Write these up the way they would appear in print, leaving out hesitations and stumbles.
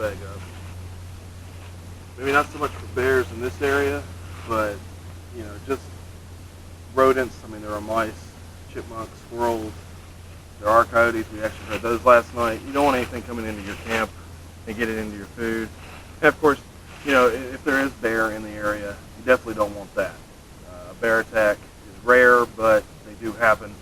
leg up. Maybe not so much for bears in this area, but just rodents. I mean, there are mice, chipmunks, squirrels. There are coyotes. We actually heard those last night. You don't want anything coming into your camp and get it into your food. And of course, if there is bear in the area, you definitely don't want that. A bear attack is rare, but they do happen.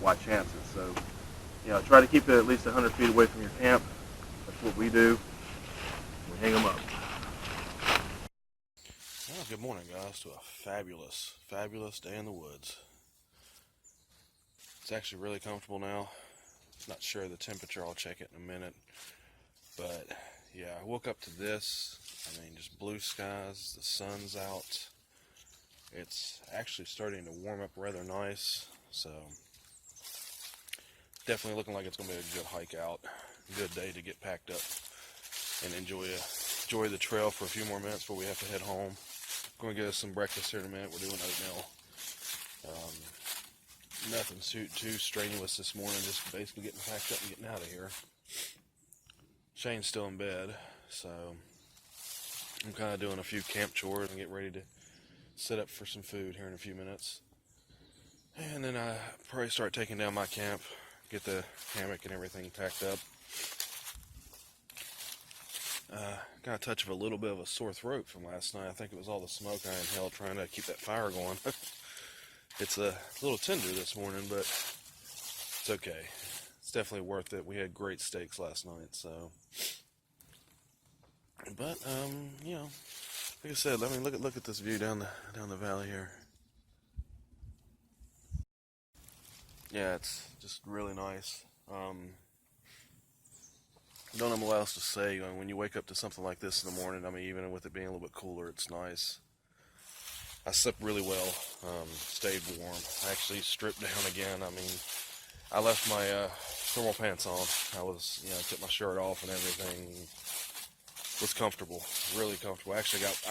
Why chances? So, try to keep it at least 100 feet away from your camp. That's what we do. We hang them up. Well, good morning, guys, to a fabulous, fabulous day in the woods. It's actually really comfortable now. Not sure the temperature, I'll check it in a minute. But yeah, I woke up to this. I mean, just blue skies, the sun's out. It's actually starting to warm up rather nice. So definitely looking like it's going to be a good hike out. Good day to get packed up and enjoy the trail for a few more minutes before we have to head home. Going to get us some breakfast here in a minute. We're doing oatmeal. Nothing too strenuous this morning, just basically getting packed up and getting out of here. Shane's still in bed, so I'm kind of doing a few camp chores and get ready to set up for some food here in a few minutes. And then I probably start taking down my camp, get the hammock and everything packed up. Got a touch of a little bit of a sore throat from last night. I think it was all the smoke I inhaled trying to keep that fire going. It's a little tender this morning, but it's okay. It's definitely worth it. We had great steaks last night, so. But like I said, look at this view down the valley here. Yeah, it's just really nice. Don't know what else to say. When you wake up to something like this in the morning, I mean, even with it being a little bit cooler, it's nice. I slept really well, stayed warm. I actually stripped down again. I mean, I left my thermal pants on. I took my shirt off and everything. Was comfortable, really comfortable. I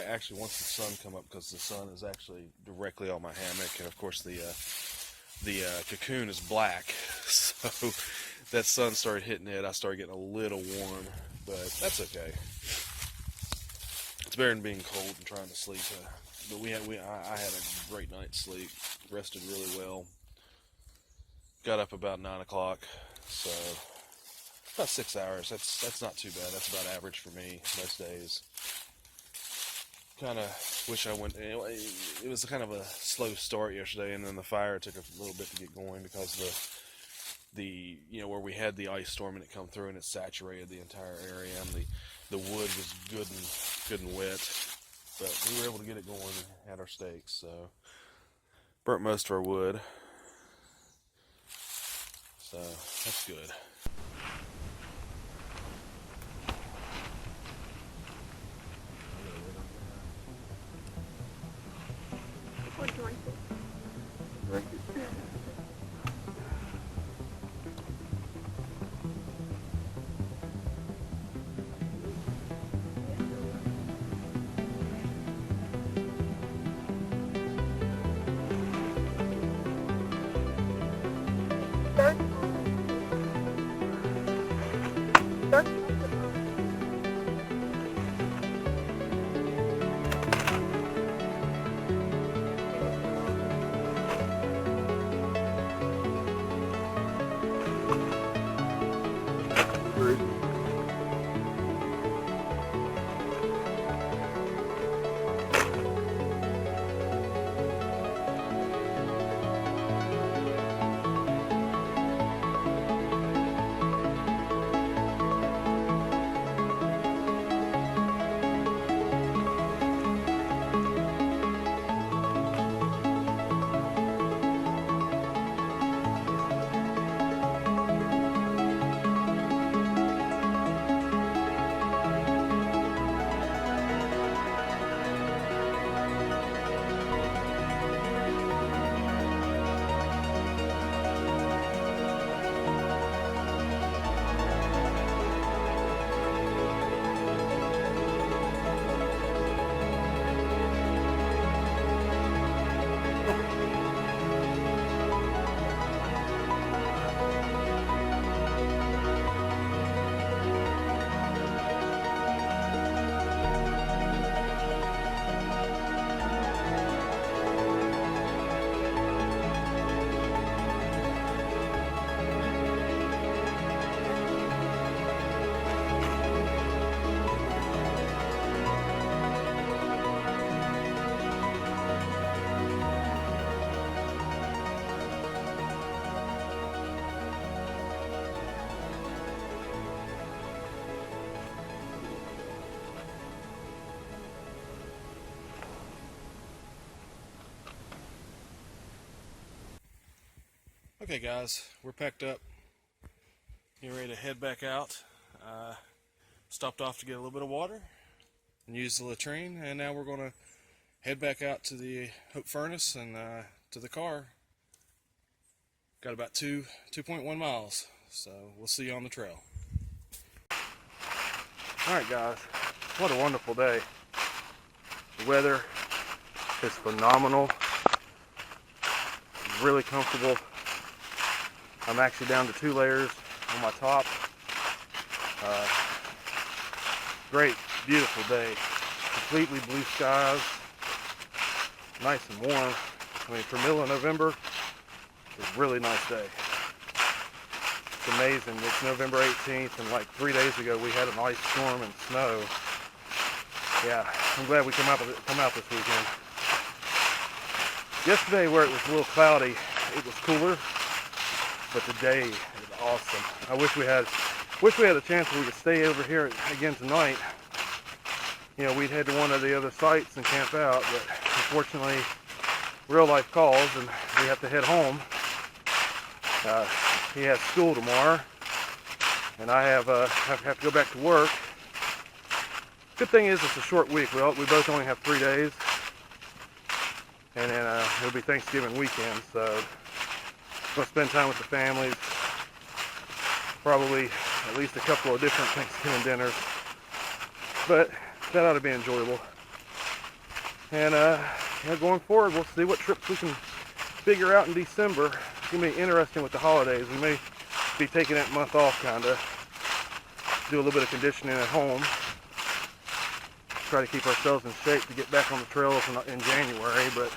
actually once the sun come up, because the sun is actually directly on my hammock, and of course the cocoon is black, so that sun started hitting it. I started getting a little warm, but that's okay. It's better than being cold and trying to sleep. But I had a great night's sleep, rested really well. Got up about 9 o'clock, so about 6 hours. That's not too bad. That's about average for me most days. Kind of wish I went. It was kind of a slow start yesterday, and then the fire took a little bit to get going because the where we had the ice storm and it come through and it saturated the entire area, and the wood was good and wet. But we were able to get it going and had our steaks, so burnt most of our wood. So that's good. Okay guys, we're packed up, getting ready to head back out. Stopped off to get a little bit of water and use the latrine, and now we're going to head back out to the Hope Furnace and to the car. Got about 2.1 miles, so we'll see you on the trail. Alright guys, what a wonderful day. The weather is phenomenal. It's really comfortable. I'm actually down to 2 layers on my top. Great, beautiful day. Completely blue skies. Nice and warm. I mean, for middle of November, it's a really nice day. It's amazing. It's November 18th, and like 3 days ago we had an ice storm and snow. Yeah, I'm glad we come out this weekend. Yesterday, where it was a little cloudy, it was cooler, but today is awesome. I wish we had a chance where we could stay over here again tonight. You know, we'd head to one of the other sites and camp out, but unfortunately, real life calls and we have to head home. He has school tomorrow, and I have to go back to work. Good thing is it's a short week. We both only have 3 days, and then it'll be Thanksgiving weekend, so we'll spend time with the families. Probably at least a couple of different Thanksgiving dinners, but that ought to be enjoyable. And going forward, we'll see what trips we can figure out in December. It's gonna be interesting with the holidays. We may be taking that month off, kinda do a little bit of conditioning at home. Try to keep ourselves in shape to get back on the trails in January. But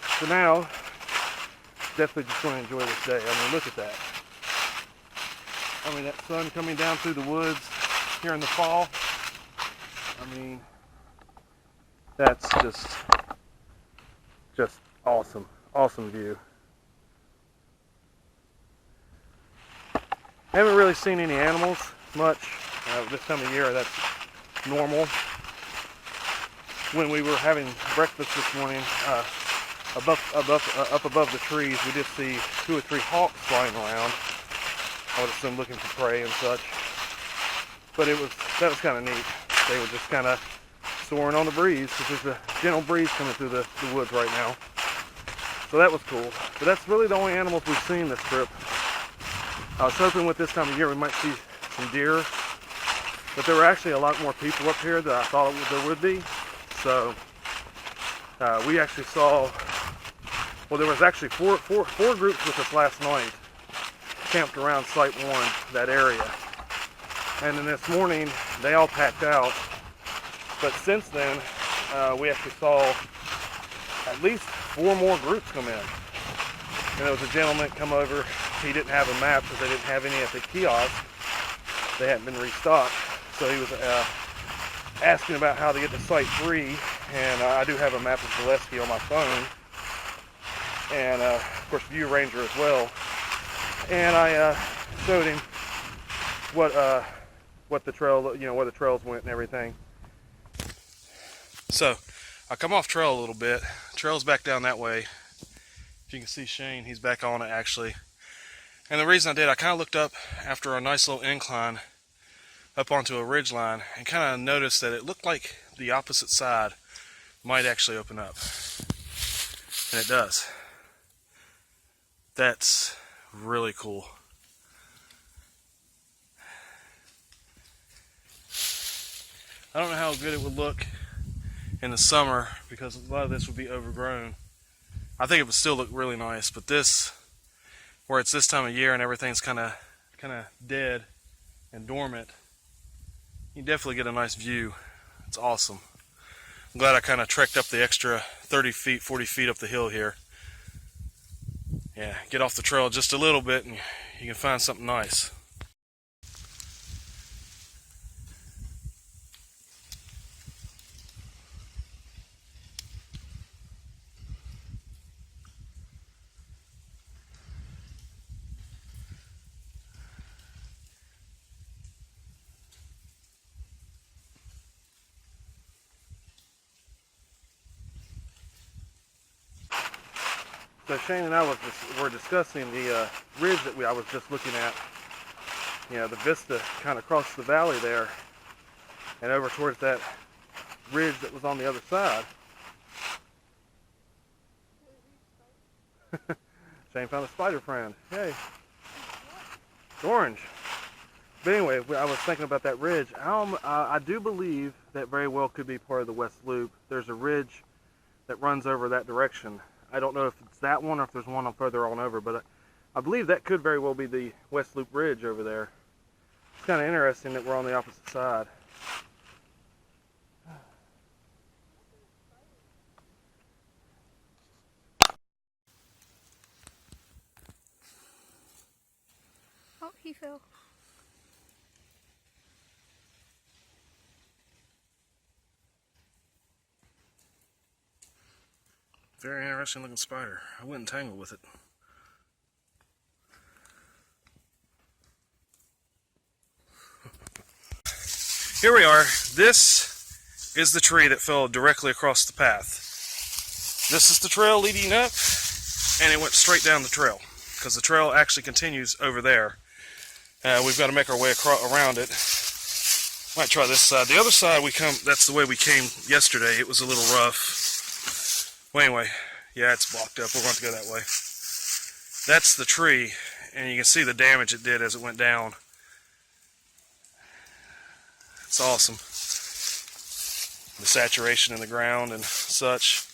for now, definitely just going to enjoy this day. I mean, look at that. I mean, that sun coming down through the woods here in the fall. I mean, that's just awesome. Awesome view. Haven't really seen any animals much this time of year. That's normal. When we were having breakfast this morning, up above the trees, we did see 2 or 3 hawks flying around. I would assume looking for prey and such. But that was kind of neat. They were just kind of soaring on the breeze, because there's a gentle breeze coming through the woods right now. So that was cool. But that's really the only animals we've seen this trip. I was hoping with this time of year we might see some deer, but there were actually a lot more people up here than I thought there would be. So we actually saw, well, there was actually four groups with us last night, camped around Site 1, that area. And then this morning, they all packed out. But since then, we actually saw at least 4 more groups come in. And there was a gentleman come over. He didn't have a map because they didn't have any at the kiosk. They hadn't been restocked. So he was asking about how to get to Site 3. And I do have a map of Zaleski on my phone. And of course, View Ranger as well. And I showed him what the trail, where the trails went and everything. So I come off trail a little bit. Trail's back down that way. If you can see Shane, he's back on it actually. And the reason I did, I kind of looked up after a nice little incline up onto a ridge line and kind of noticed that it looked like the opposite side might actually open up. And it does. That's really cool. I don't know how good it would look in the summer because a lot of this would be overgrown. I think it would still look really nice, but this, where it's this time of year and everything's kind of dead and dormant, you definitely get a nice view. It's awesome. I'm glad I kind of trekked up the extra 30 feet, 40 feet up the hill here. Yeah, get off the trail just a little bit and you can find something nice. So Shane and I were discussing the ridge that I was just looking at. You know, the vista kind of across the valley there, and over towards that ridge that was on the other side. Shane found a spider friend. Hey, it's orange. But anyway, I was thinking about that ridge. I do believe that very well could be part of the West Loop. There's a ridge that runs over that direction. I don't know if it's that one or if there's one further on over, but I believe that could very well be the West Loop Ridge over there. It's kind of interesting that we're on the opposite side. Oh, he fell. Very interesting looking spider. I wouldn't tangle with it. Here we are. This is the tree that fell directly across the path. This is the trail leading up, and it went straight down the trail, because the trail actually continues over there. We've got to make our way around it. Might try this side. The other side that's the way we came yesterday. It was a little rough. Well, anyway, yeah, it's blocked up. We're going to go that way. That's the tree, and you can see the damage it did as it went down. It's awesome. The saturation in the ground and such.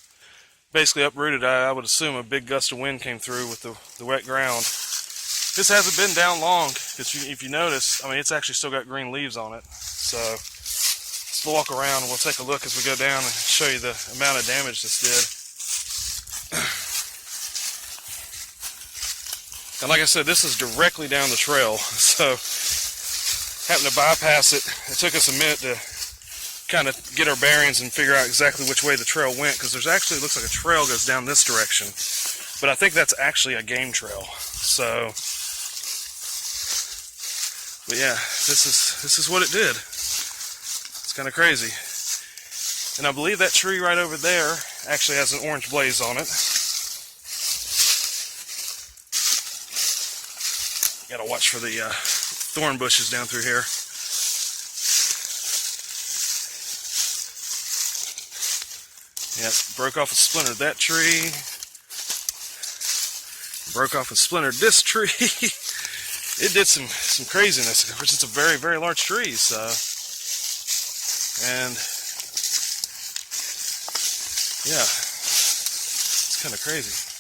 Basically uprooted. I would assume a big gust of wind came through with the wet ground. This hasn't been down long, because if you notice, I mean, it's actually still got green leaves on it. So let's walk around and we'll take a look as we go down and show you the amount of damage this did. And like I said, this is directly down the trail, so having to bypass it, it took us a minute to kind of get our bearings and figure out exactly which way the trail went, because there's actually, looks like a trail goes down this direction, but I think that's actually a game trail. So, but yeah, this is what it did. It's kind of crazy. And I believe that tree right over there actually has an orange blaze on it. Gotta watch for the thorn bushes down through here. Yep, broke off and splintered that tree. Broke off and splintered this tree. It did some craziness. Of course, it's a very, very large tree, so. And yeah, it's kind of crazy.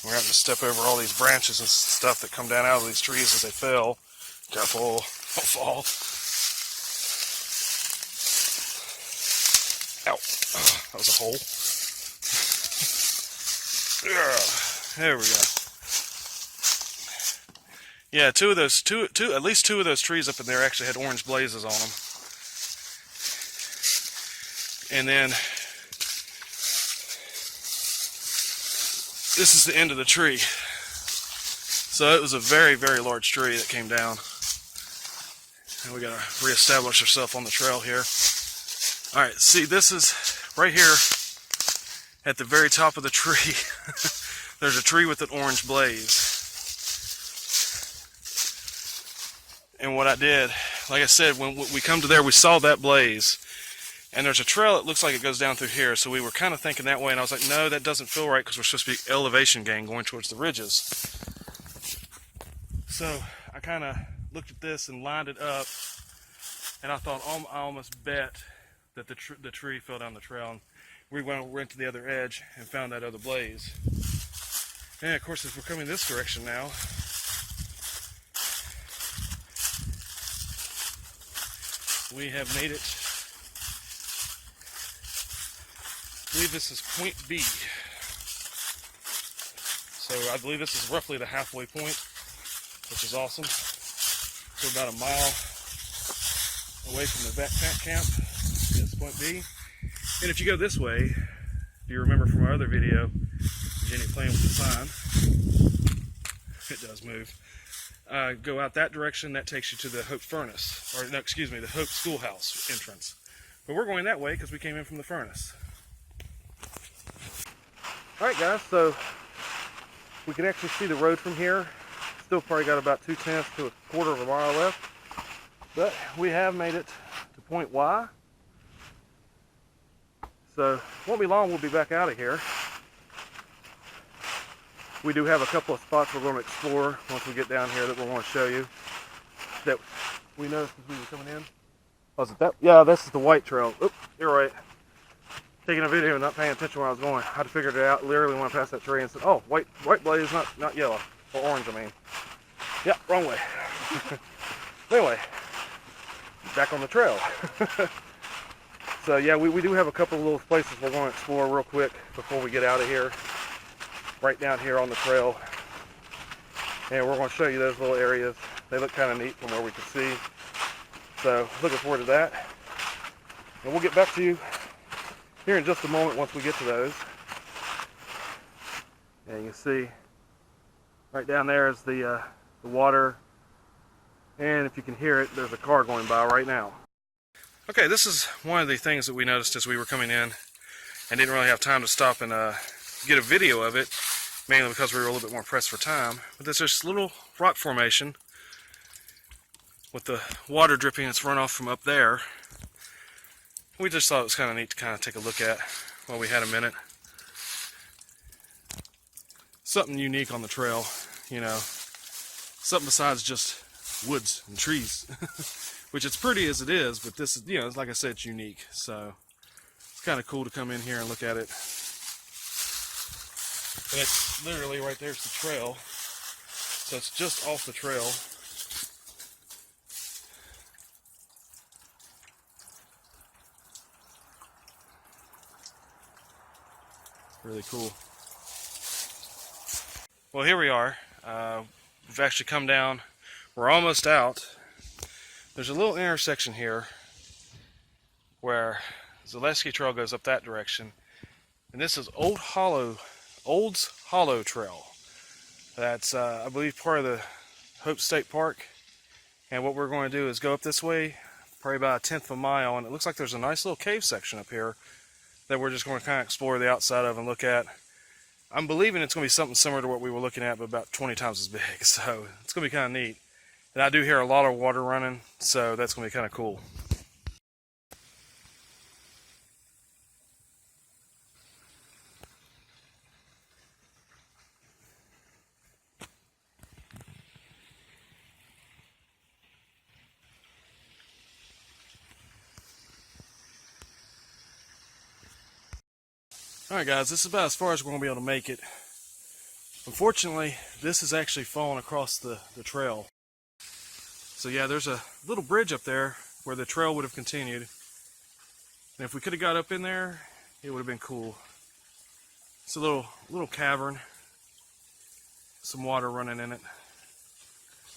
We're having to step over all these branches and stuff that come down out of these trees as they fell. Careful, don't fall. Ow, that was a hole. There we go. Yeah, at least two of those trees up in there actually had orange blazes on them. And then this is the end of the tree. So it was a very, very large tree that came down. And we gotta reestablish ourselves on the trail here. Alright, see, this is right here at the very top of the tree. There's a tree with an orange blaze. And what I did, like I said, when we come to there, we saw that blaze. And there's a trail that looks like it goes down through here, so we were kind of thinking that way, and I was like, no, that doesn't feel right, because we're supposed to be elevation gain going towards the ridges. So I kind of looked at this and lined it up, and I thought, I almost bet that the tree fell down the trail, and we went to the other edge and found that other blaze. And of course, as we're coming this direction now, we have made it. I believe this is point B. So I believe this is roughly the halfway point, which is awesome. So about a mile away from the backpack camp. Yes, point B. And if you go this way, if you remember from our other video, Jenny playing with the sign, it does move. Go out that direction, that takes you to the Hope Furnace, or no, excuse me, the Hope Schoolhouse entrance. But we're going that way because we came in from the furnace. Alright guys, so we can actually see the road from here. Still probably got about 2/10 to a quarter of a mile left. But we have made it to point Y. So won't be long, we'll be back out of here. We do have a couple of spots we're going to explore once we get down here that we'll want to show you. That we noticed as we were coming in. Oh, is it that? Yeah, this is the white trail. Oop, you're right. Taking a video and not paying attention where I was going. I'd figured it out literally when I passed that tree and said, oh, white blaze, not yellow. Or orange, I mean. Yeah, wrong way. Anyway, back on the trail. So yeah, we do have a couple of little places we're going to explore real quick before we get out of here. Right down here on the trail. And we're going to show you those little areas. They look kind of neat from where we can see. So looking forward to that. And we'll get back to you here in just a moment once we get to those. And you can see right down there is the water. And if you can hear it, there's a car going by right now. Okay, this is one of the things that we noticed as we were coming in and didn't really have time to stop and get a video of it, mainly because we were a little bit more pressed for time. But there's this little rock formation with the water dripping its runoff from up there. We just thought it was kind of neat to kind of take a look at while we had a minute. Something unique on the trail, you know, something besides just woods and trees, which it's pretty as it is, but this is, you know, like I said, it's unique. So it's kind of cool to come in here and look at it. And it's literally right there's the trail. So it's just off the trail. Really cool. Well, here we are. We've actually come down. We're almost out. There's a little intersection here where Zaleski Trail goes up that direction. And this is Old's Hollow Trail. That's, I believe, part of the Hope State Park. And what we're going to do is go up this way, probably about 1/10 of a mile, and it looks like there's a nice little cave section up here that we're just going to kind of explore the outside of and look at. I'm believing it's going to be something similar to what we were looking at, but about 20 times as big. So it's going to be kind of neat. And I do hear a lot of water running, so that's going to be kind of cool. Alright guys, this is about as far as we're going to be able to make it. Unfortunately, this is actually falling across the trail. So yeah, there's a little bridge up there where the trail would have continued. And if we could have got up in there, it would have been cool. It's a little cavern. Some water running in it.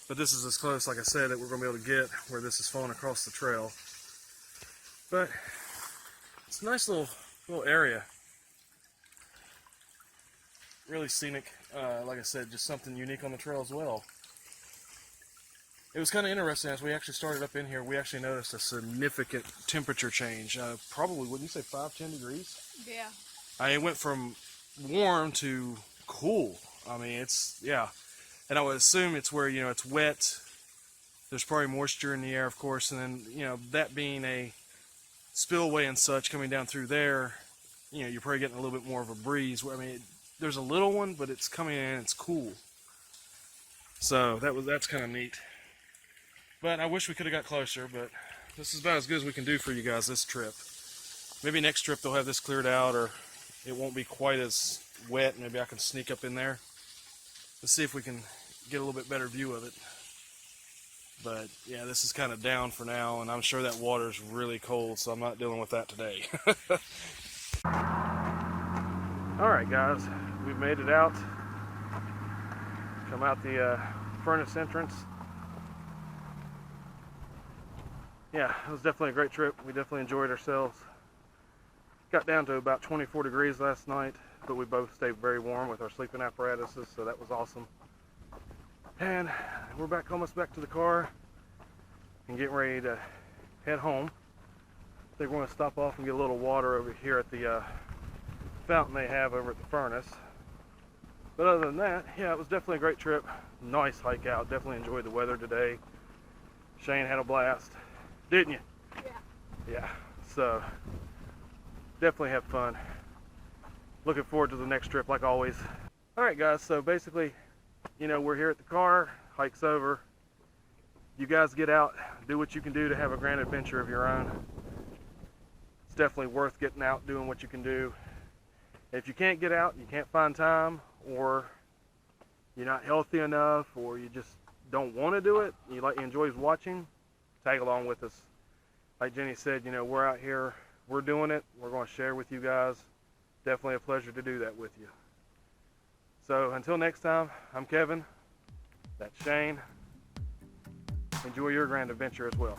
But this is as close, like I said, that we're going to be able to get where this is falling across the trail. But it's a nice little area. Really scenic, like I said, just something unique on the trail as well. It was kind of interesting as we actually started up in here. We actually noticed a significant temperature change. Probably, wouldn't you say 5-10 degrees? Yeah. It went from warm to cool. I mean, yeah. And I would assume it's where, you know, it's wet. There's probably moisture in the air, of course, and then, you know, that being a spillway and such coming down through there, you know, you're probably getting a little bit more of a breeze. I mean, there's a little one, but it's coming in, it's cool. So that's kind of neat. But I wish we could have got closer, but this is about as good as we can do for you guys this trip. Maybe next trip they'll have this cleared out, or it won't be quite as wet. Maybe I can sneak up in there. Let's see if we can get a little bit better view of it. But yeah, this is kind of down for now, and I'm sure that water's really cold, so I'm not dealing with that today. Alright guys, we've made it out. Come out the furnace entrance. Yeah, it was definitely a great trip. We definitely enjoyed ourselves. Got down to about 24 degrees last night, but we both stayed very warm with our sleeping apparatuses, so that was awesome. And we're almost back to the car and getting ready to head home. I think we're going to stop off and get a little water over here at the fountain they have over at the furnace. But other than that, yeah, it was definitely a great trip. Nice hike out. Definitely enjoyed the weather today. Shane had a blast, didn't you? Yeah. Yeah, so definitely have fun. Looking forward to the next trip like always. Alright guys, so basically, you know, we're here at the car, hike's over. You guys get out, do what you can do to have a grand adventure of your own. It's definitely worth getting out, doing what you can do. If you can't get out, you can't find time, or you're not healthy enough, or you just don't want to do it, you enjoy watching, tag along with us. Like Jenny said, you know, we're out here, we're doing it, we're going to share with you guys. Definitely a pleasure to do that with you. So until next time, I'm Kevin, that's Shane. Enjoy your grand adventure as well.